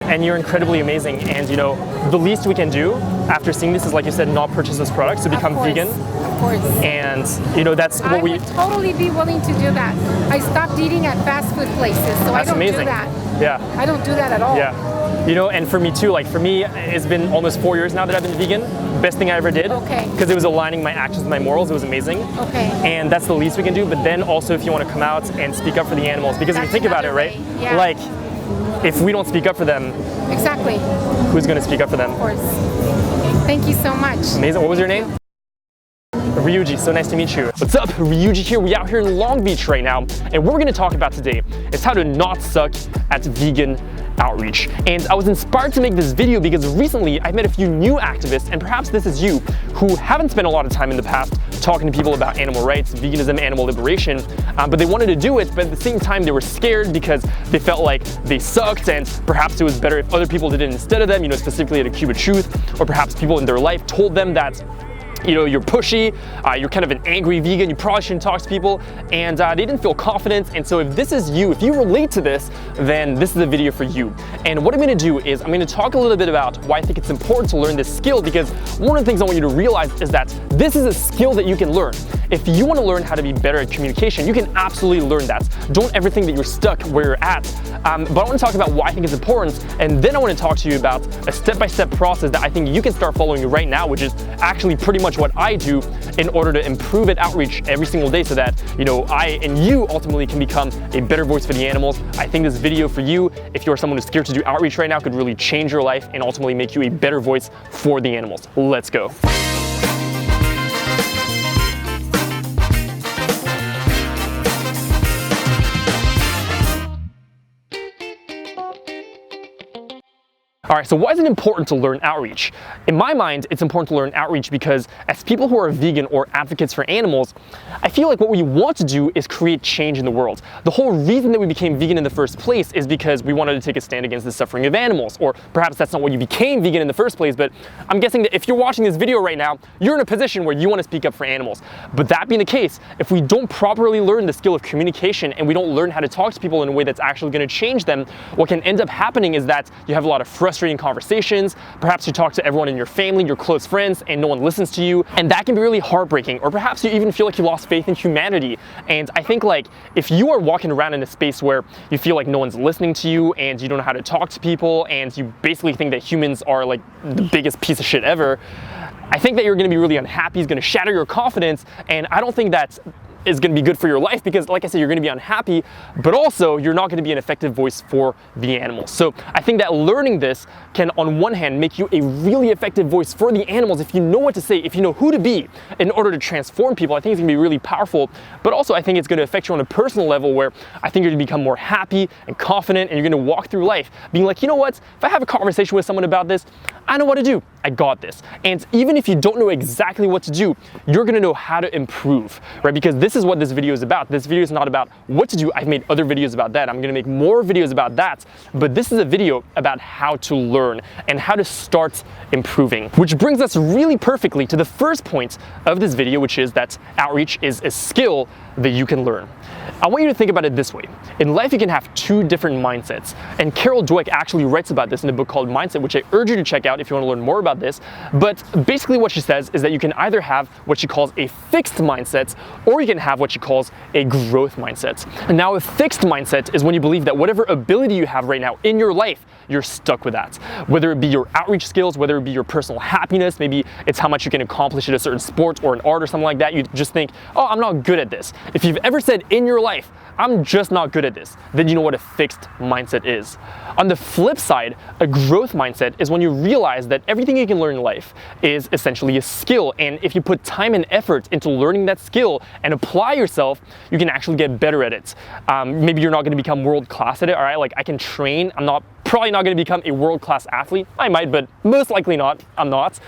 and you're incredibly amazing. And you know, the least we can do after seeing this is, like you said, not purchase this product to become vegan. Of course. And you know, that's what I would totally be willing to do that. I stopped eating at fast food places, so I don't do that. Yeah. I don't do that at all. Yeah. You know, and for me too, like for me, it's been almost 4 years now that I've been vegan. Best thing I ever did. Okay. Because it was aligning my actions with my morals. It was amazing. Okay. And that's the least we can do. But then also if you want to come out and speak up for the animals, because if you think about it, right? Yeah. Like, if we don't speak up for them, exactly, who's going to speak up for them? Of course. Thank you so much. Amazing. What was your name? Ryuji, so nice to meet you. What's up? Ryuji here. We're out here in Long Beach right now, and what we're going to talk about today is how to not suck at vegan outreach. And I was inspired to make this video because recently I met a few new activists, and perhaps this is you, who haven't spent a lot of time in the past talking to people about animal rights, veganism, animal liberation, but they wanted to do it, but at the same time they were scared because they felt like they sucked, and perhaps it was better if other people did it instead of them, you know, specifically at a Cube of Truth, or perhaps people in their life told them that, you know, you're pushy, you're kind of an angry vegan, you probably shouldn't talk to people, and they didn't feel confident. And so if this is you, if you relate to this, then this is the video for you. And what I'm gonna do is I'm gonna talk a little bit about why I think it's important to learn this skill, because one of the things I want you to realize is that this is a skill that you can learn. If you wanna learn how to be better at communication, you can absolutely learn that. Don't ever think that you're stuck where you're at. But I wanna talk about why I think it's important, and then I wanna talk to you about a step-by-step process that I think you can start following right now, which is actually pretty much what I do in order to improve at outreach every single day so that, you know, I and you ultimately can become a better voice for the animals. I think this video for you, if you're someone who's scared to do outreach right now, could really change your life and ultimately make you a better voice for the animals. Let's go. All right, so why is it important to learn outreach? In my mind, it's important to learn outreach because as people who are vegan or advocates for animals, I feel like what we want to do is create change in the world. The whole reason that we became vegan in the first place is because we wanted to take a stand against the suffering of animals, or perhaps that's not what you became vegan in the first place, but I'm guessing that if you're watching this video right now, you're in a position where you want to speak up for animals. But that being the case, if we don't properly learn the skill of communication and we don't learn how to talk to people in a way that's actually going to change them, what can end up happening is that you have a lot of frustrating conversations. Perhaps you talk to everyone in your family, your close friends, and no one listens to you, and that can be really heartbreaking. Or perhaps you even feel like you lost faith in humanity. And I think, like, if you are walking around in a space where you feel like no one's listening to you and you don't know how to talk to people and you basically think that humans are like the biggest piece of shit ever, I think that you're going to be really unhappy. It's going to shatter your confidence, and I don't think that's is going to be good for your life because, like I said, you're going to be unhappy, but also you're not going to be an effective voice for the animals. So I think that learning this can, on one hand, make you a really effective voice for the animals if you know what to say, if you know who to be in order to transform people. I think it's going to be really powerful, but also I think it's going to affect you on a personal level where I think you're going to become more happy and confident, and you're going to walk through life being like, you know what, if I have a conversation with someone about this, I know what to do. I got this. And even if you don't know exactly what to do, you're going to know how to improve, right? Because this is what this video is about. This video is not about what to do. I've made other videos about that. I'm going to make more videos about that. But this is a video about how to learn and how to start improving, which brings us really perfectly to the first point of this video, which is that outreach is a skill that you can learn. I want you to think about it this way. In life, you can have two different mindsets. And Carol Dweck actually writes about this in a book called Mindset, which I urge you to check out if you want to learn more about this. But basically what she says is that you can either have what she calls a fixed mindset, or you can have what she calls a growth mindset. And now a fixed mindset is when you believe that whatever ability you have right now in your life, you're stuck with that. Whether it be your outreach skills, whether it be your personal happiness, maybe it's how much you can accomplish at a certain sport or an art or something like that. You just think, oh, I'm not good at this. If you've ever said in your life, I'm just not good at this, then you know what a fixed mindset is. On the flip side, a growth mindset is when you realize that everything you can learn in life is essentially a skill. And if you put time and effort into learning that skill and apply yourself, you can actually get better at it. Maybe you're not going to become world class at it, all right? Like I can train, probably not going to become a world-class athlete. I might, but most likely not. I'm not.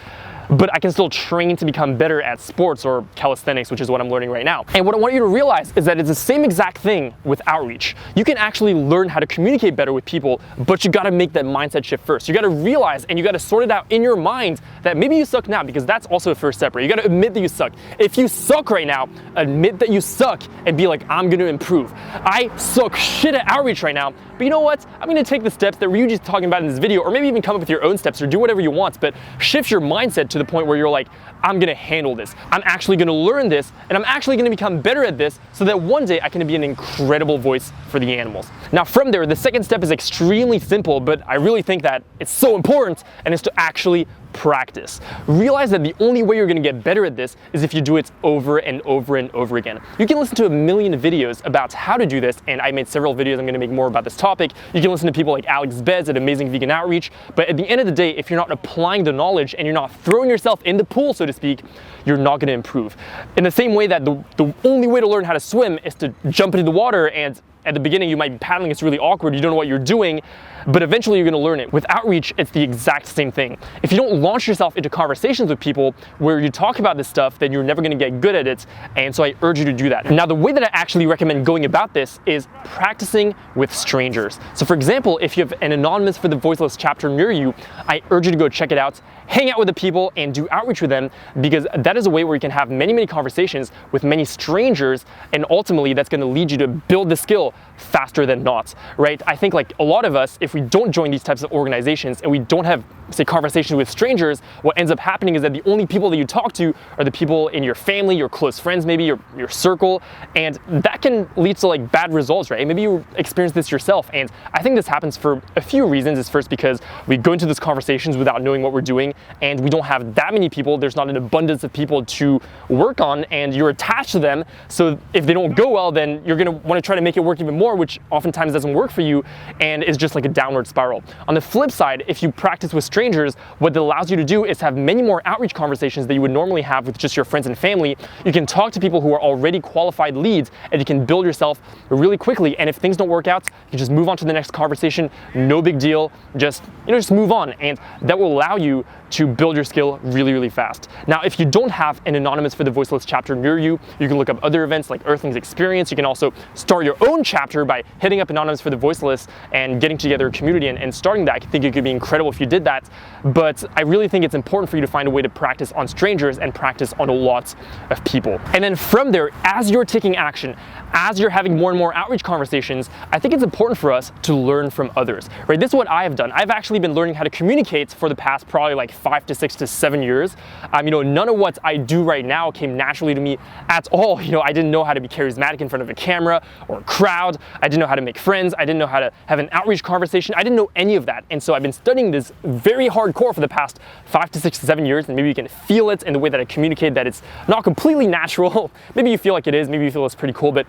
But I can still train to become better at sports or calisthenics, which is what I'm learning right now. And what I want you to realize is that it's the same exact thing with outreach. You can actually learn how to communicate better with people, but you gotta make that mindset shift first. You gotta realize and you gotta sort it out in your mind that maybe you suck now, because that's also a first step, right? You gotta admit that you suck. If you suck right now, admit that you suck and be like, I'm gonna improve. I suck shit at outreach right now, but you know what? I'm gonna take the steps that Ryuji's talking about in this video, or maybe even come up with your own steps or do whatever you want, but shift your mindset to the point where you're like, I'm gonna handle this. I'm actually gonna learn this, and I'm actually gonna become better at this so that one day I can be an incredible voice for the animals. Now from there, the second step is extremely simple, but I really think that it's so important, and it's to actually practice. Realize that the only way you're gonna get better at this is if you do it over and over and over again. You can listen to a million videos about how to do this, and I made several videos. I'm gonna make more about this topic. You can listen to people like Alex Bez at Amazing Vegan Outreach, but at the end of the day, if you're not applying the knowledge and you're not throwing yourself in the pool, so to speak, you're not gonna improve. In the same way that the only way to learn how to swim is to jump into the water, and at the beginning you might be paddling, it's really awkward, you don't know what you're doing, but eventually you're gonna learn it. With outreach, it's the exact same thing. If you don't launch yourself into conversations with people where you talk about this stuff, then you're never gonna get good at it, and so I urge you to do that. Now, the way that I actually recommend going about this is practicing with strangers. So for example, if you have an Anonymous for the Voiceless chapter near you, I urge you to go check it out, hang out with the people, and do outreach with them, because that is a way where you can have many, many conversations with many strangers, and ultimately that's gonna lead you to build the skill faster than not, right? I think like a lot of us, if we don't join these types of organizations and we don't have, say, conversations with strangers, what ends up happening is that the only people that you talk to are the people in your family, your close friends, maybe your circle, and that can lead to like bad results, right? Maybe you experience this yourself, and I think this happens for a few reasons. It's first because we go into these conversations without knowing what we're doing, and we don't have that many people. There's not an abundance of people to work on, and you're attached to them, so if they don't go well, then you're gonna wanna try to make it work even more, which oftentimes doesn't work for you, and is just like a downward spiral. On the flip side, if you practice with strangers, what that allows you to do is have many more outreach conversations that you would normally have with just your friends and family. You can talk to people who are already qualified leads, and you can build yourself really quickly, and if things don't work out, you just move on to the next conversation, no big deal, just move on, and that will allow you to build your skill really, really fast. Now, if you don't have an Anonymous for the Voiceless chapter near you, you can look up other events like Earthlings Experience. You can also start your own chapter by hitting up Anonymous for the Voiceless and getting together a community and starting that. I think it could be incredible if you did that, but I really think it's important for you to find a way to practice on strangers and practice on a lot of people. And then from there, as you're taking action, as you're having more and more outreach conversations, I think it's important for us to learn from others, right? This is what I have done. I've actually been learning how to communicate for the past probably like 5 to 6 to 7 years. None of what I do right now came naturally to me at all. I didn't know how to be charismatic in front of a camera or a crowd. I didn't know how to make friends. I didn't know how to have an outreach conversation. I didn't know any of that. And so I've been studying this very hardcore for the past 5 to 6 to 7 years, and maybe you can feel it in the way that I communicate, that it's not completely natural. Maybe you feel like it is, maybe you feel it's pretty cool, but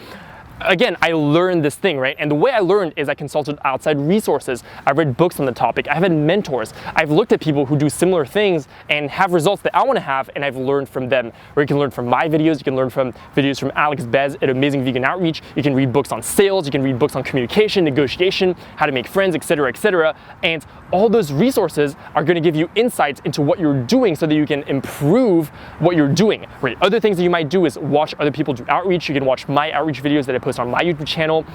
again, I learned this thing, right? And the way I learned is I consulted outside resources. I read books on the topic. I've had mentors. I've looked at people who do similar things and have results that I want to have, and I've learned from them. Or you can learn from my videos. You can learn from videos from Alex Bez at Amazing Vegan Outreach. You can read books on sales. You can read books on communication, negotiation, how to make friends, etc., etc. And all those resources are going to give you insights into what you're doing so that you can improve what you're doing, right? Other things that you might do is watch other people do outreach. You can watch my outreach videos that I post on my YouTube channel,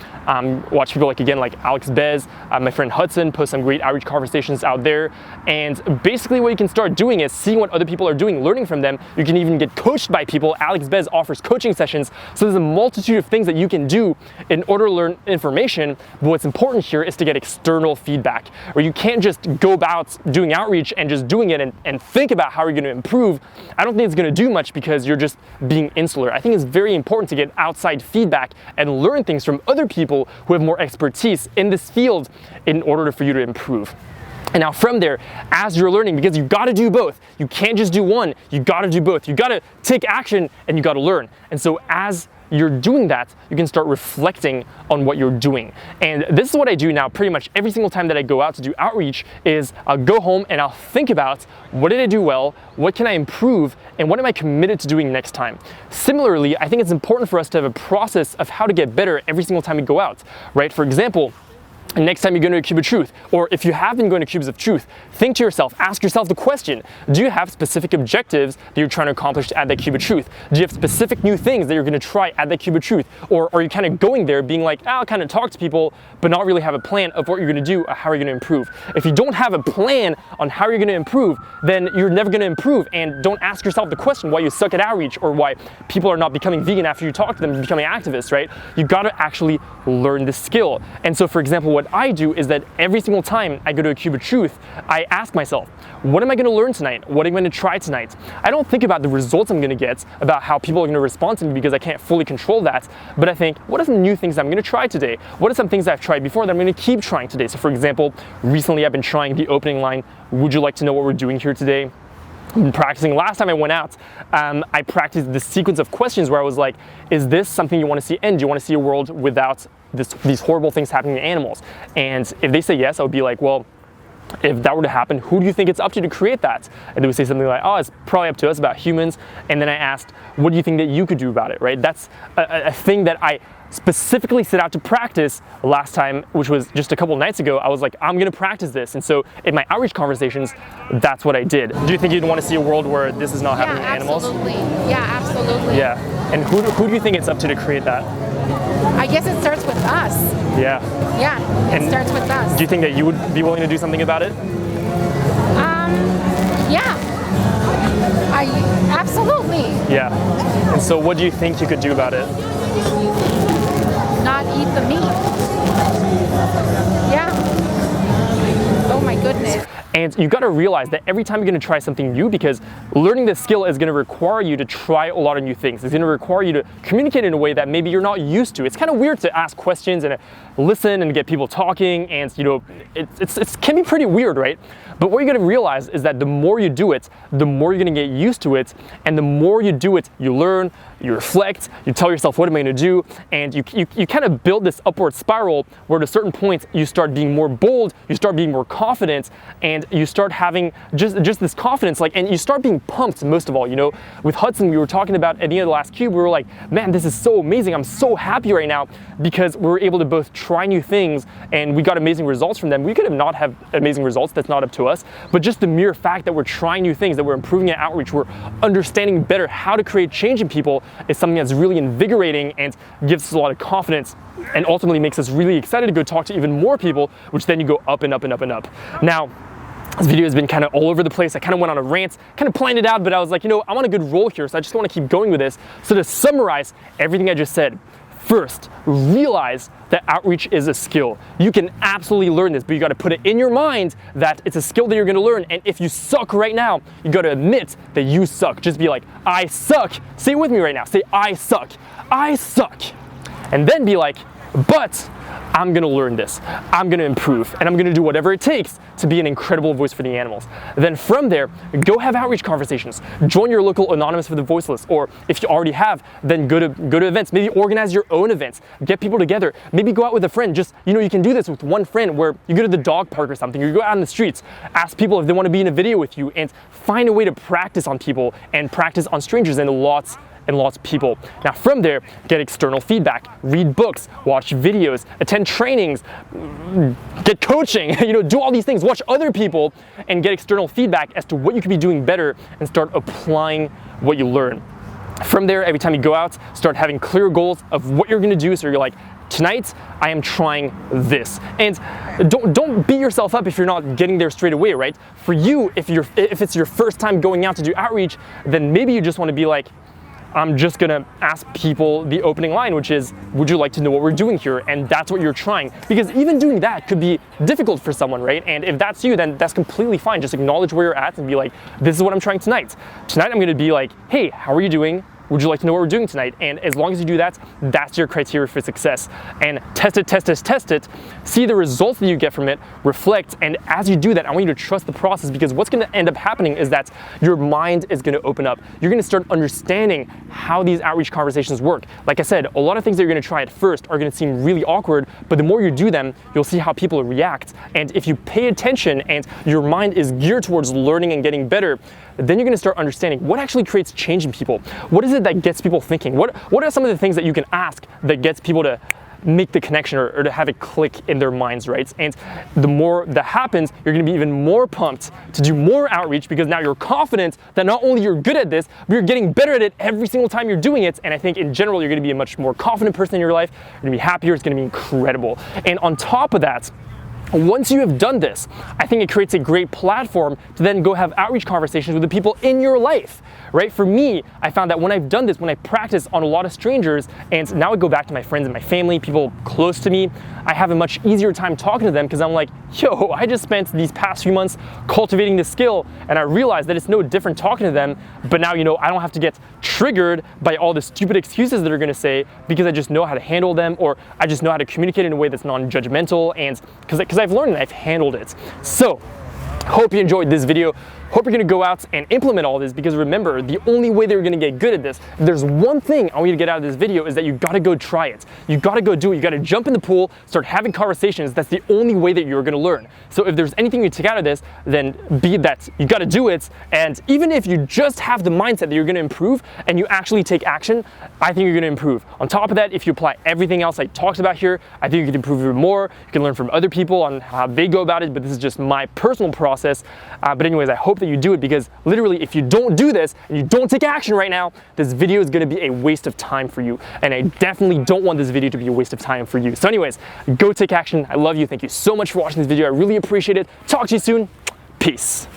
watch people like Alex Bez, my friend Hudson post some great outreach conversations out there, and basically what you can start doing is seeing what other people are doing, learning from them. You can even get coached by people. Alex Bez offers coaching sessions, so there's a multitude of things that you can do in order to learn information, but what's important here is to get external feedback, where you can't just go about doing outreach and just doing it and think about how you're going to improve. I don't think it's going to do much because you're just being insular. I think it's very important to get outside feedback and learn things from other people who have more expertise in this field in order for you to improve. And now from there, as you're learning, because you got to do both, you can't just do one, you got to do both. You got to take action and you got to learn. And so as you're doing that, you can start reflecting on what you're doing. And this is what I do now pretty much every single time that I go out to do outreach is I'll go home and I'll think about what did I do well, what can I improve, and what am I committed to doing next time. Similarly, I think it's important for us to have a process of how to get better every single time we go out, right? For example, next time you're going to a Cube of Truth, or if you have been going to Cubes of Truth, think to yourself, ask yourself the question, do you have specific objectives that you're trying to accomplish at that Cube of Truth? Do you have specific new things that you're going to try at that Cube of Truth? Or are you kind of going there being like, I'll kind of talk to people, but not really have a plan of what you're going to do or how you're going to improve? If you don't have a plan on how you're going to improve, then you're never going to improve, and don't ask yourself the question why you suck at outreach or why people are not becoming vegan after you talk to them and becoming activists, right? You got to actually learn the skill. And so for example, what what I do is that every single time I go to a Cube of Truth, I ask myself, what am I going to learn tonight? What am I going to try tonight? I don't think about the results I'm going to get, about how people are going to respond to me because I can't fully control that, but I think, what are some new things I'm going to try today? What are some things I've tried before that I'm going to keep trying today? So for example, recently I've been trying the opening line, would you like to know what we're doing here today? I've been practicing. Last time I went out, I practiced this sequence of questions where I was like, is this something you want to see end? Do you want to see a world without these horrible things happening to animals? And if they say yes, I would be like, well, if that were to happen, who do you think it's up to create that? And they would say something like, oh, it's probably up to us, about humans. And then I asked, what do you think that you could do about it, right? That's a thing that I specifically set out to practice last time, which was just a couple nights ago. I was like, I'm gonna practice this. And so in my outreach conversations, that's what I did. Do you think you'd want to see a world where this is not happening to animals? Yeah, absolutely. Yeah. And who do you think it's up to create that? I guess it starts with us. Yeah. Yeah, it starts with us. Do you think that you would be willing to do something about it? Yeah. Absolutely. Yeah. And so what do you think you could do about it? Not eat the meat. Yeah. Oh my goodness. And you got to realize that every time you're going to try something new, because learning this skill is going to require you to try a lot of new things. It's going to require you to communicate in a way that maybe you're not used to. It's kind of weird to ask questions and listen and get people talking, and it can be pretty weird, right? But what you're going to realize is that the more you do it, the more you're going to get used to it, and the more you do it, you learn, you reflect, you tell yourself, what am I going to do? And you kind of build this upward spiral where at a certain point you start being more bold, you start being more confident, and you start having just this confidence, and you start being pumped. Most of all, with Hudson, we were talking about at the end of the last Cube, we were like, man, this is so amazing. I'm so happy right now because we were able to both try new things and we got amazing results from them. We could have not have amazing results, that's not up to us, but just the mere fact that we're trying new things, that we're improving at outreach, we're understanding better how to create change in people is something that's really invigorating and gives us a lot of confidence, and ultimately makes us really excited to go talk to even more people, which then you go up and up and up and up. Now, this video has been kind of all over the place. I kind of went on a rant, kind of planned it out, but I was like, I'm on a good roll here, so I just want to keep going with this. So to summarize everything I just said, first, realize that outreach is a skill. You can absolutely learn this, but you got to put it in your mind that it's a skill that you're going to learn. And if you suck right now, you got to admit that you suck. Just be like, I suck. Say it with me right now. Say, I suck. I suck. And then be like, but I'm gonna learn this, I'm gonna improve, and I'm gonna do whatever it takes to be an incredible voice for the animals. Then from there, go have outreach conversations. Join your local Anonymous for the Voiceless, or if you already have, then go to events. Maybe organize your own events. Get people together. Maybe go out with a friend. Just, you can do this with one friend where you go to the dog park or something, or you go out in the streets, ask people if they want to be in a video with you, and find a way to practice on people and practice on strangers and lots of people. Now from there, get external feedback, read books, watch videos, attend trainings, get coaching, do all these things, watch other people and get external feedback as to what you could be doing better and start applying what you learn. From there, every time you go out, start having clear goals of what you're gonna do. So you're like, tonight, I am trying this. And don't beat yourself up if you're not getting there straight away, right? For you, if it's your first time going out to do outreach, then maybe you just wanna be like, I'm just gonna ask people the opening line, which is, would you like to know what we're doing here? And that's what you're trying. Because even doing that could be difficult for someone, right? And if that's you, then that's completely fine. Just acknowledge where you're at and be like, this is what I'm trying tonight. Tonight I'm gonna be like, hey, how are you doing? Would you like to know what we're doing tonight? And as long as you do that, that's your criteria for success. And test it, see the results that you get from it, reflect, and as you do that, I want you to trust the process, because what's gonna end up happening is that your mind is gonna open up. You're gonna start understanding how these outreach conversations work. Like I said, a lot of things that you're gonna try at first are gonna seem really awkward, but the more you do them, you'll see how people react. And if you pay attention and your mind is geared towards learning and getting better, then you're gonna start understanding what actually creates change in people. What is it that gets people thinking? What are some of the things that you can ask that gets people to make the connection or to have it click in their minds, right? And the more that happens, you're gonna be even more pumped to do more outreach, because now you're confident that not only you're good at this, but you're getting better at it every single time you're doing it. And I think in general, you're gonna be a much more confident person in your life. You're gonna be happier, it's gonna be incredible. And on top of that, Once you have done this, I think it creates a great platform to then go have outreach conversations with the people in your life, right? For me, I found that when I've done this, when I practice on a lot of strangers, and now I go back to my friends and my family, people close to me, I have a much easier time talking to them because I'm like, yo, I just spent these past few months cultivating this skill, and I realized that it's no different talking to them, but now, I don't have to get triggered by all the stupid excuses that they're gonna say because I just know how to handle them, or I just know how to communicate in a way that's non-judgmental, and because I've learned and I've handled it. So, hope you enjoyed this video. Hope you're gonna go out and implement all this, because remember, the only way that you're gonna get good at this, if there's one thing I want you to get out of this video, is that you gotta go try it. You gotta go do it. You gotta jump in the pool, start having conversations. That's the only way that you're gonna learn. So if there's anything you take out of this, then be that you gotta do it. And even if you just have the mindset that you're gonna improve and you actually take action, I think you're gonna improve. On top of that, if you apply everything else I talked about here, I think you can improve even more. You can learn from other people on how they go about it, but this is just my personal process. But anyways, I hope that you do it, because literally if you don't do this and you don't take action right now, this video is going to be a waste of time for you, and I definitely don't want this video to be a waste of time for you. So anyways, go take action. I love you. Thank you so much for watching this video. I really appreciate it. Talk to you soon. Peace.